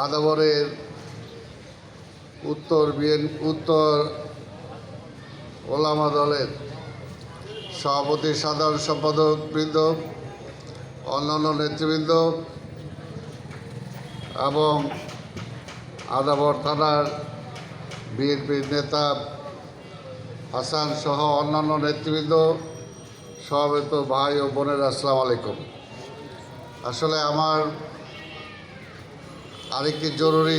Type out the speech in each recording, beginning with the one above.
আদাবরের উত্তর ওলামা দলের সভাপতি, সাধারণ সম্পাদক বৃন্দ, অন্যান্য নেতৃবৃন্দ এবং আদাবর থানার বিএনপির নেতা হাসান সহ অন্যান্য নেতৃবৃন্দ, সমবেত ভাই ও বোনেরা, আসসালামু আলাইকুম। আসলে আমার আরেকটি জরুরি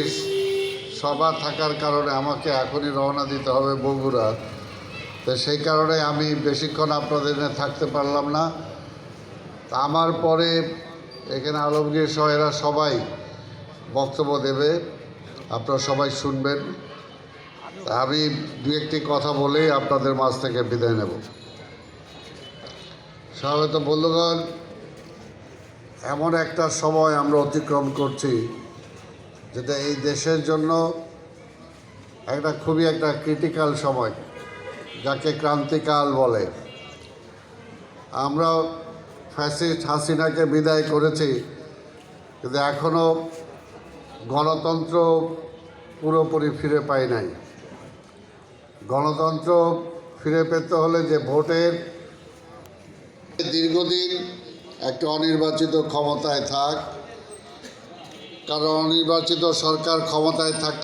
সভা থাকার কারণে আমাকে এখনই রওনা দিতে হবে বগুড়া। তো সেই কারণে আমি বেশিক্ষণ আপনাদের থাকতে পারলাম না। তা আমার পরে এখানে আলমগীর সহ এরা সবাই বক্তব্য দেবে, আপনারা সবাই শুনবেন। আমি দু একটি কথা বলেই আপনাদের মাঝ থেকে বিদায় নেব। স্বাগত বন্ধুগণ, এমন একটা সময় আমরা অতিক্রম করছি যেটা এই দেশের জন্য খুবই একটা ক্রিটিক্যাল সময়, যাকে ক্রান্তিকাল বলে। আমরা ফ্যাসিস্ট হাসিনাকে বিদায় করেছি, কিন্তু এখনও গণতন্ত্র পুরোপুরি ফিরে পাই নাই। গণতন্ত্র ফিরে পেতে হলে যে ভোটের দীর্ঘদিন একটা অনির্বাচিত ক্ষমতায় থাক, কারণ অনির্বাচিত সরকার ক্ষমতায় থাক